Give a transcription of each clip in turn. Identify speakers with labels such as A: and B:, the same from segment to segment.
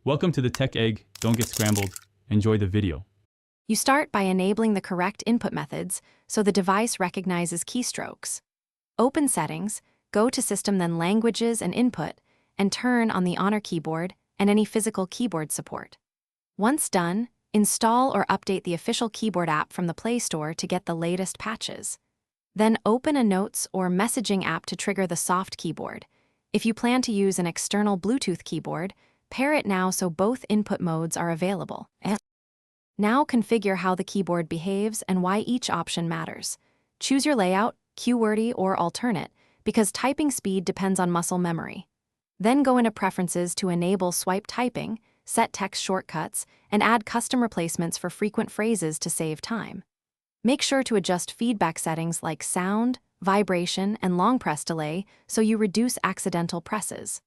A: Welcome to the Tech Egg. Don't get scrambled. Enjoy the video.
B: You start by enabling the correct input methods so the device recognizes keystrokes. Open Settings, go to System, then Languages and Input, and turn on the Honor keyboard and any physical keyboard support. Once done, install or update the official keyboard app from the Play Store to get the latest patches. Then open a Notes or Messaging app to trigger the soft keyboard. If you plan to use an external Bluetooth keyboard, pair it now so both input modes are available. Now configure how the keyboard behaves and why each option matters. Choose your layout, QWERTY or alternate, because typing speed depends on muscle memory. Then go into Preferences to enable swipe typing, set text shortcuts, and add custom replacements for frequent phrases to save time. Make sure to adjust feedback settings like sound, vibration, and long press delay so you reduce accidental presses.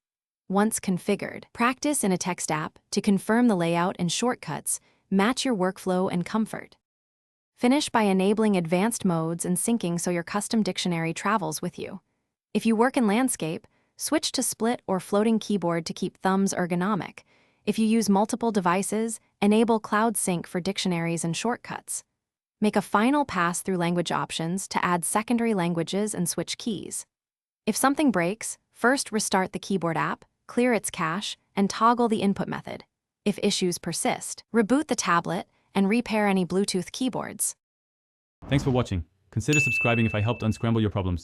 B: Once configured, practice in a text app to confirm the layout and shortcuts, match your workflow and comfort. Finish by enabling advanced modes and syncing so your custom dictionary travels with you. If you work in landscape, switch to split or floating keyboard to keep thumbs ergonomic. If you use multiple devices, enable Cloud Sync for dictionaries and shortcuts. Make a final pass through language options to add secondary languages and switch keys. If something breaks, first restart the keyboard app, clear its cache, and toggle the input method. If issues persist, reboot the tablet and repair any Bluetooth keyboards.
A: Thanks for watching. Consider subscribing if I helped unscramble your problems.